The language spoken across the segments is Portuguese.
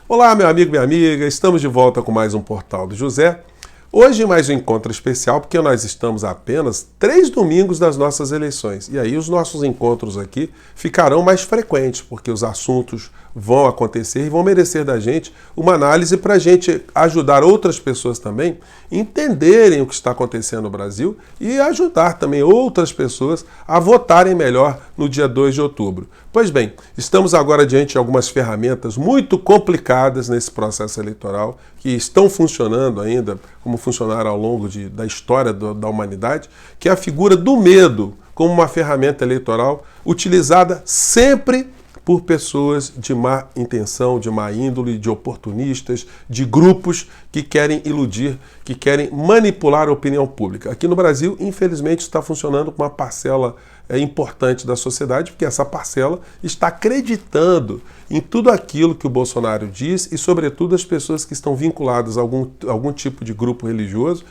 Olá, meu amigo, minha amiga, estamos de volta com mais um Portal do José. Hoje mais um encontro especial, porque nós estamos a apenas 3 domingos das nossas eleições. E aí os nossos encontros aqui ficarão mais frequentes, porque os assuntos vão acontecer e vão merecer da gente uma análise para a gente ajudar outras pessoas também a entenderem o que está acontecendo no Brasil e ajudar também outras pessoas a votarem melhor no dia 2 de outubro. Pois bem, estamos agora diante de algumas ferramentas muito complicadas nesse processo eleitoral, que estão funcionando ainda como funcionaram ao longo da história da humanidade, que é a figura do medo como uma ferramenta eleitoral utilizada sempre por pessoas de má intenção, de má índole, de oportunistas, de grupos que querem iludir, que querem manipular a opinião pública. Aqui no Brasil, infelizmente, está funcionando com uma parcela importante da sociedade, porque essa parcela está acreditando em tudo aquilo que o Bolsonaro diz e, sobretudo, as pessoas que estão vinculadas a algum tipo de grupo religioso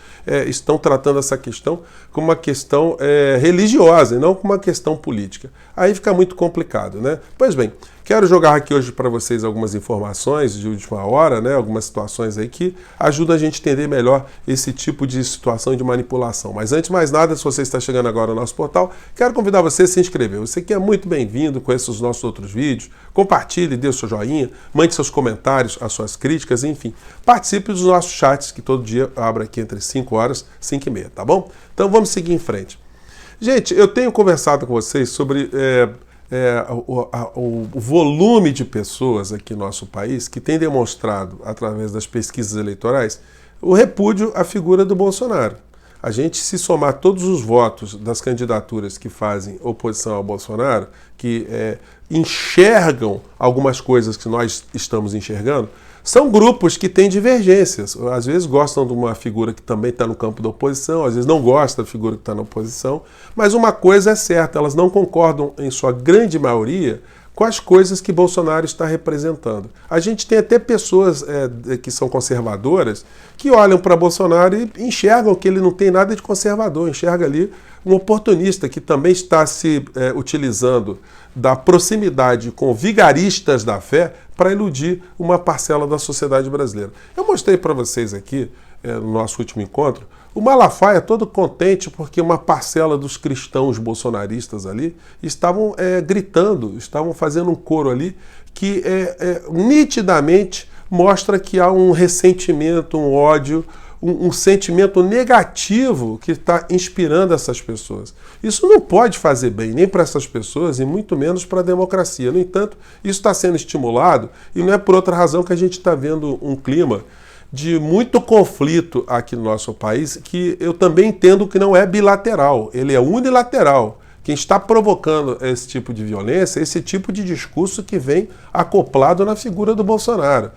estão tratando essa questão como uma questão religiosa e não como uma questão política. Aí fica muito complicado, né? Pois bem, quero jogar aqui hoje para vocês algumas informações de última hora, né? Algumas situações aí que ajudam a gente a entender melhor esse tipo de situação de manipulação. Mas antes de mais nada, se você está chegando agora no nosso portal, quero convidar você a se inscrever. Você que é muito bem-vindo, conheça os nossos outros vídeos, compartilhe, dê o seu joinha, mande seus comentários, as suas críticas, enfim. Participe dos nossos chats que todo dia eu abro aqui entre 5 horas e 5 e meia, tá bom? Então vamos seguir em frente. Gente, eu tenho conversado com vocês sobre o volume de pessoas aqui no nosso país que tem demonstrado, através das pesquisas eleitorais, o repúdio à figura do Bolsonaro. A gente, se somar todos os votos das candidaturas que fazem oposição ao Bolsonaro, que enxergam algumas coisas que nós estamos enxergando, são grupos que têm divergências. Às vezes gostam de uma figura que também está no campo da oposição, às vezes não gostam da figura que está na oposição, mas uma coisa é certa, elas não concordam, em sua grande maioria, com as coisas que Bolsonaro está representando. A gente tem até pessoas que são conservadoras que olham para Bolsonaro e enxergam que ele não tem nada de conservador, enxerga ali um oportunista que também está se utilizando da proximidade com vigaristas da fé para iludir uma parcela da sociedade brasileira. Eu mostrei para vocês aqui, no nosso último encontro, o Malafaia todo contente porque uma parcela dos cristãos bolsonaristas ali estavam gritando, estavam fazendo um coro ali que nitidamente mostra que há um ressentimento, um ódio, um sentimento negativo que está inspirando essas pessoas. Isso não pode fazer bem nem para essas pessoas e muito menos para a democracia. No entanto, isso está sendo estimulado e não é por outra razão que a gente está vendo um clima de muito conflito aqui no nosso país, que eu também entendo que não é bilateral, ele é unilateral. Quem está provocando esse tipo de violência, esse tipo de discurso que vem acoplado na figura do Bolsonaro.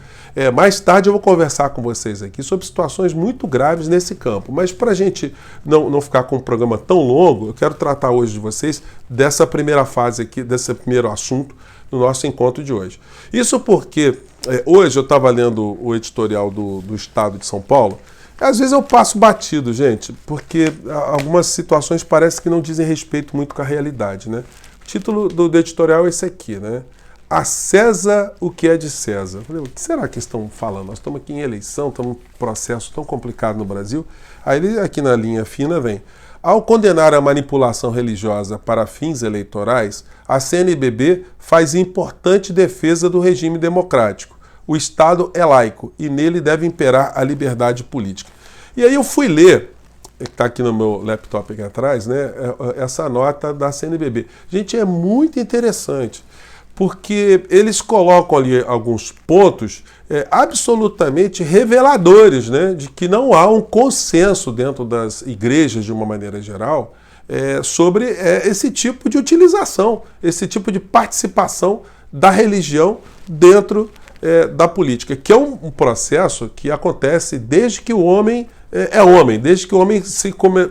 Mais tarde eu vou conversar com vocês aqui sobre situações muito graves nesse campo, mas para a gente não ficar com um programa tão longo, eu quero tratar hoje de vocês dessa primeira fase aqui, desse primeiro assunto no nosso encontro de hoje. Isso porque hoje eu estava lendo o editorial do Estado de São Paulo. Às vezes eu passo batido, gente, porque algumas situações parecem que não dizem respeito muito com a realidade, né? O título do editorial é esse aqui, né? A César o que é de César. O que será que estão falando? Nós estamos aqui em eleição, estamos num processo tão complicado no Brasil. Aí ele, aqui na linha fina, vem: ao condenar a manipulação religiosa para fins eleitorais, a CNBB faz importante defesa do regime democrático. O Estado é laico e nele deve imperar a liberdade política. E aí eu fui ler, está aqui no meu laptop aqui atrás, né, essa nota da CNBB. Gente, é muito interessante, porque eles colocam ali alguns pontos absolutamente reveladores, né, de que não há um consenso dentro das igrejas, de uma maneira geral, sobre esse tipo de utilização, esse tipo de participação da religião dentro da política, que é um processo que acontece desde que o homem é homem, desde que o homem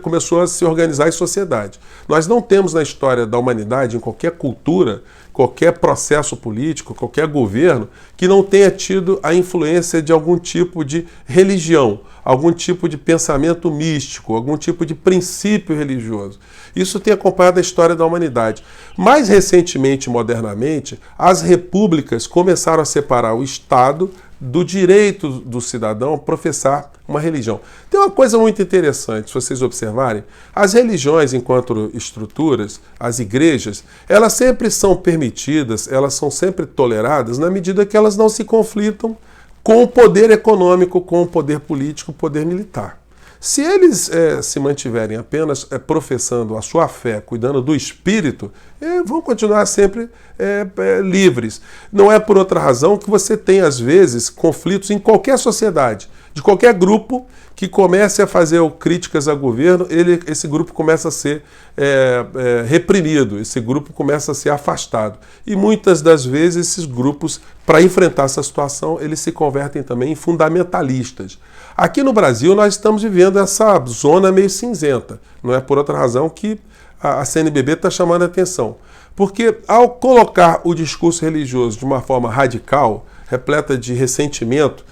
começou a se organizar em sociedade. Nós não temos na história da humanidade, em qualquer cultura, qualquer processo político, qualquer governo, que não tenha tido a influência de algum tipo de religião, algum tipo de pensamento místico, algum tipo de princípio religioso. Isso tem acompanhado a história da humanidade. Mais recentemente, modernamente, as repúblicas começaram a separar o Estado do direito do cidadão a professar uma religião. Tem uma coisa muito interessante, se vocês observarem, as religiões enquanto estruturas, as igrejas, elas sempre são permitidas, elas são sempre toleradas na medida que elas não se conflitam com o poder econômico, com o poder político, o poder militar. Se eles se mantiverem apenas professando a sua fé, cuidando do espírito, vão continuar sempre livres. Não é por outra razão que você tem, às vezes, conflitos em qualquer sociedade, de qualquer grupo que comece a fazer críticas ao governo, esse grupo começa a ser reprimido, esse grupo começa a ser afastado. E muitas das vezes esses grupos, para enfrentar essa situação, eles se convertem também em fundamentalistas. Aqui no Brasil nós estamos vivendo essa zona meio cinzenta. Não é por outra razão que a CNBB está chamando a atenção. Porque ao colocar o discurso religioso de uma forma radical, repleta de ressentimento,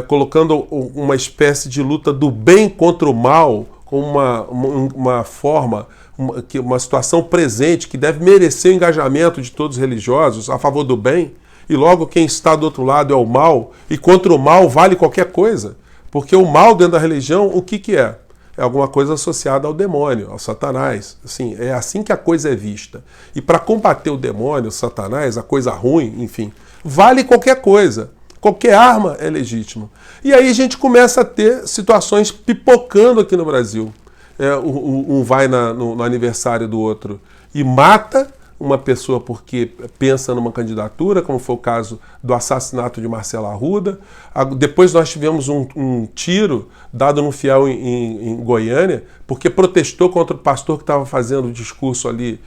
colocando uma espécie de luta do bem contra o mal, com uma forma, uma situação presente que deve merecer o engajamento de todos os religiosos a favor do bem, e logo quem está do outro lado é o mal, e contra o mal vale qualquer coisa. Porque o mal dentro da religião, o que é? É alguma coisa associada ao demônio, ao Satanás. Assim, é assim que a coisa é vista. E para combater o demônio, o Satanás, a coisa ruim, enfim, vale qualquer coisa. Qualquer arma é legítima. E aí a gente começa a ter situações pipocando aqui no Brasil. Um vai no aniversário do outro e mata uma pessoa porque pensa numa candidatura, como foi o caso do assassinato de Marcelo Arruda. Depois nós tivemos um tiro dado num fiel em Goiânia, porque protestou contra o pastor que estava fazendo o discurso ali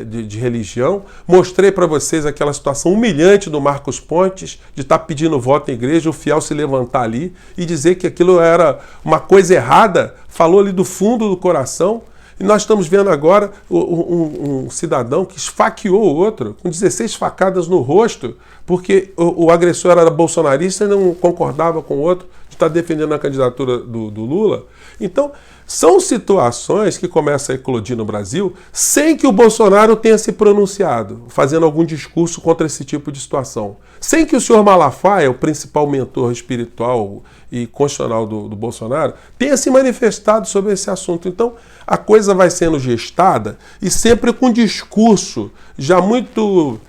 de religião. Mostrei para vocês aquela situação humilhante do Marcos Pontes, de estar pedindo voto em igreja, o fiel se levantar ali e dizer que aquilo era uma coisa errada, falou ali do fundo do coração. E nós estamos vendo agora um cidadão que esfaqueou o outro, com 16 facadas no rosto, porque o agressor era bolsonarista e não concordava com o outro de estar defendendo a candidatura do Lula. Então, são situações que começam a eclodir no Brasil sem que o Bolsonaro tenha se pronunciado, fazendo algum discurso contra esse tipo de situação. Sem que o senhor Malafaia, o principal mentor espiritual e constitucional do Bolsonaro, tenha se manifestado sobre esse assunto. Então, a coisa vai sendo gestada e sempre com um discurso já muito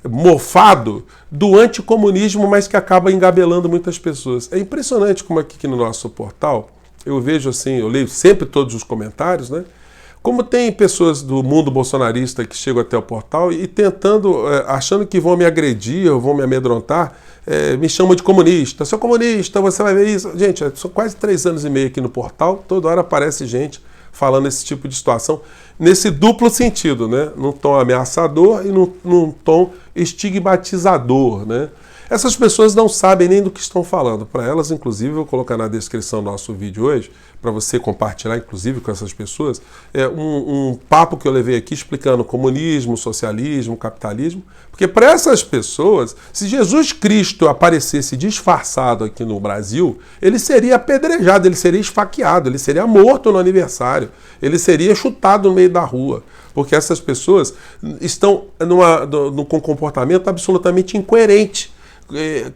mofado do anticomunismo, mas que acaba engabelando muitas pessoas. É impressionante como aqui no nosso portal, eu vejo assim, eu leio sempre todos os comentários, né? Como tem pessoas do mundo bolsonarista que chegam até o portal e tentando, achando que vão me agredir ou vão me amedrontar, me chamam de comunista. Sou comunista, você vai ver isso. Gente, são quase 3 anos e meio aqui no portal, toda hora aparece gente falando esse tipo de situação, nesse duplo sentido, né? Num tom ameaçador e num tom estigmatizador, né? Essas pessoas não sabem nem do que estão falando. Para elas, inclusive, eu vou colocar na descrição do nosso vídeo hoje, para você compartilhar, inclusive, com essas pessoas, um papo que eu levei aqui explicando comunismo, socialismo, capitalismo. Porque para essas pessoas, se Jesus Cristo aparecesse disfarçado aqui no Brasil, ele seria apedrejado, ele seria esfaqueado, ele seria morto no aniversário, ele seria chutado no meio da rua. Porque essas pessoas estão com um comportamento absolutamente incoerente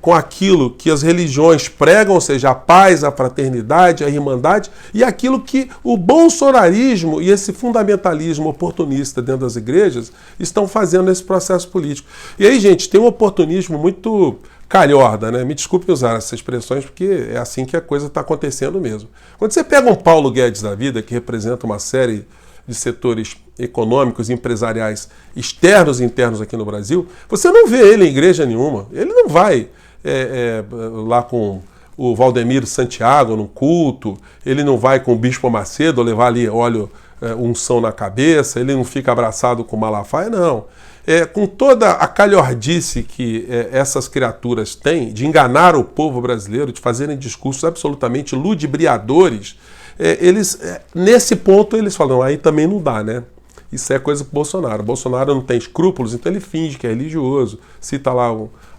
com aquilo que as religiões pregam, ou seja, a paz, a fraternidade, a irmandade, e aquilo que o bolsonarismo e esse fundamentalismo oportunista dentro das igrejas estão fazendo nesse processo político. E aí, gente, tem um oportunismo muito calhorda, né? Me desculpe usar essas expressões, porque é assim que a coisa está acontecendo mesmo. Quando você pega um Paulo Guedes da vida, que representa uma série de setores econômicos e empresariais externos e internos aqui no Brasil, você não vê ele em igreja nenhuma. Ele não vai lá com o Valdemiro Santiago no culto, ele não vai com o Bispo Macedo levar ali óleo, unção na cabeça, ele não fica abraçado com Malafaia, não. Com toda a calhordice que essas criaturas têm de enganar o povo brasileiro, de fazerem discursos absolutamente ludibriadores, nesse ponto eles falam, aí também não dá, né? Isso é coisa pro Bolsonaro. O Bolsonaro não tem escrúpulos, então ele finge que é religioso, cita lá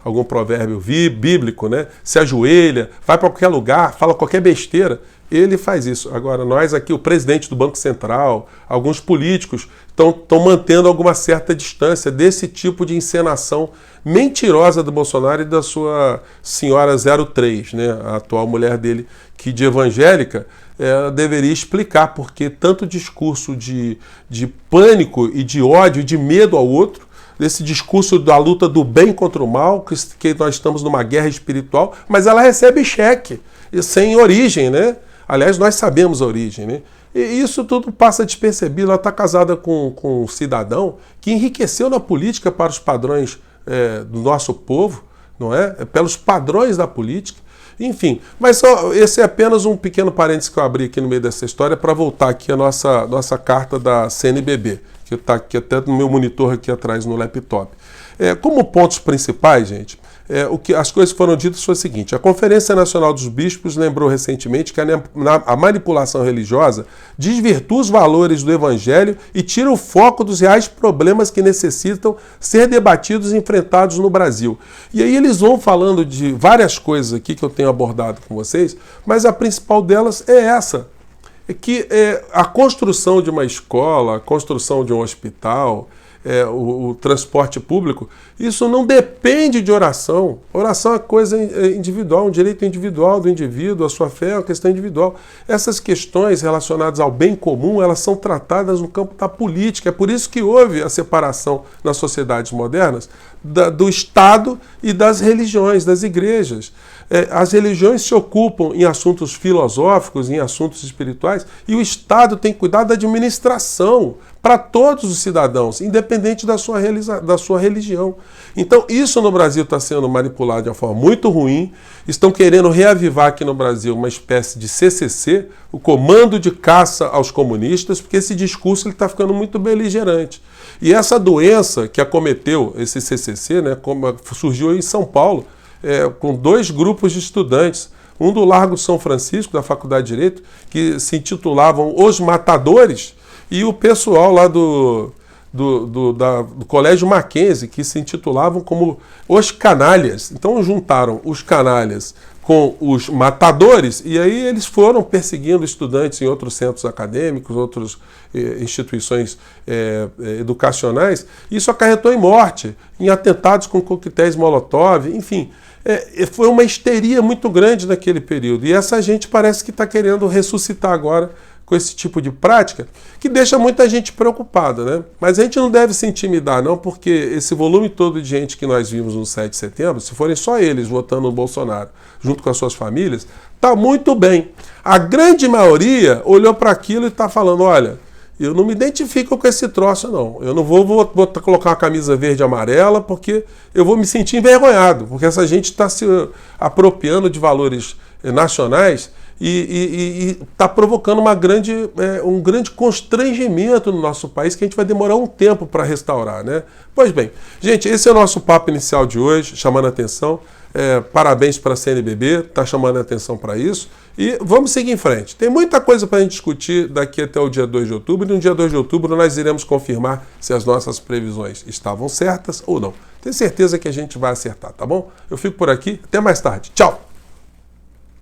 algum provérbio bíblico, né? Se ajoelha, vai para qualquer lugar, fala qualquer besteira. Ele faz isso. Agora, nós aqui, o presidente do Banco Central, alguns políticos estão mantendo alguma certa distância desse tipo de encenação mentirosa do Bolsonaro e da sua senhora 03, né? A atual mulher dele, que de evangélica deveria explicar porque tanto discurso de pânico e de ódio e de medo ao outro, desse discurso da luta do bem contra o mal, que nós estamos numa guerra espiritual, mas ela recebe cheque, sem origem, né? Aliás, nós sabemos a origem, né? E isso tudo passa despercebido. Ela está casada com um cidadão que enriqueceu na política para os padrões do nosso povo, não é? Pelos padrões da política. Enfim, mas esse é apenas um pequeno parênteses que eu abri aqui no meio dessa história para voltar aqui a nossa carta da CNBB, que está aqui até no meu monitor aqui atrás no laptop. Como pontos principais, gente, as coisas que foram ditas foi o seguinte: a Conferência Nacional dos Bispos lembrou recentemente que a manipulação religiosa desvirtua os valores do Evangelho e tira o foco dos reais problemas que necessitam ser debatidos e enfrentados no Brasil. E aí eles vão falando de várias coisas aqui que eu tenho abordado com vocês, mas a principal delas é essa: que a construção de uma escola, a construção de um hospital, o transporte público, isso não depende de oração. Oração é coisa individual, um direito individual do indivíduo, a sua fé é uma questão individual. Essas questões relacionadas ao bem comum, elas são tratadas no campo da política. É por isso que houve a separação nas sociedades modernas do Estado e das religiões, das igrejas. As religiões se ocupam em assuntos filosóficos, em assuntos espirituais, e o Estado tem que cuidar da administração para todos os cidadãos, independente da sua religião. Então, isso no Brasil está sendo manipulado de uma forma muito ruim. Estão querendo reavivar aqui no Brasil uma espécie de CCC, o comando de caça aos comunistas, porque esse discurso está ficando muito beligerante. E essa doença que acometeu esse CCC, né, surgiu em São Paulo, com 2 grupos de estudantes, um do Largo São Francisco, da Faculdade de Direito, que se intitulavam Os Matadores, e o pessoal lá do Colégio Mackenzie, que se intitulavam como Os Canalhas. Então juntaram os canalhas com os matadores, e aí eles foram perseguindo estudantes em outros centros acadêmicos, outras instituições educacionais. Isso acarretou em morte, em atentados com coquetéis Molotov, enfim. Foi uma histeria muito grande naquele período. E essa gente parece que está querendo ressuscitar agora com esse tipo de prática, que deixa muita gente preocupada, né? Mas a gente não deve se intimidar, não, porque esse volume todo de gente que nós vimos no 7 de setembro, se forem só eles votando no Bolsonaro, junto com as suas famílias, está muito bem. A grande maioria olhou para aquilo e está falando: olha, eu não me identifico com esse troço, não. Eu não vou colocar uma camisa verde e amarela, porque eu vou me sentir envergonhado, porque essa gente está se apropriando de valores nacionais e está provocando um grande constrangimento no nosso país, que a gente vai demorar um tempo para restaurar, né? Pois bem, gente, esse é o nosso papo inicial de hoje, chamando a atenção. Parabéns para a CNBB, está chamando a atenção para isso. E vamos seguir em frente. Tem muita coisa para a gente discutir daqui até o dia 2 de outubro. E no dia 2 de outubro nós iremos confirmar se as nossas previsões estavam certas ou não. Tenho certeza que a gente vai acertar, tá bom? Eu fico por aqui. Até mais tarde. Tchau!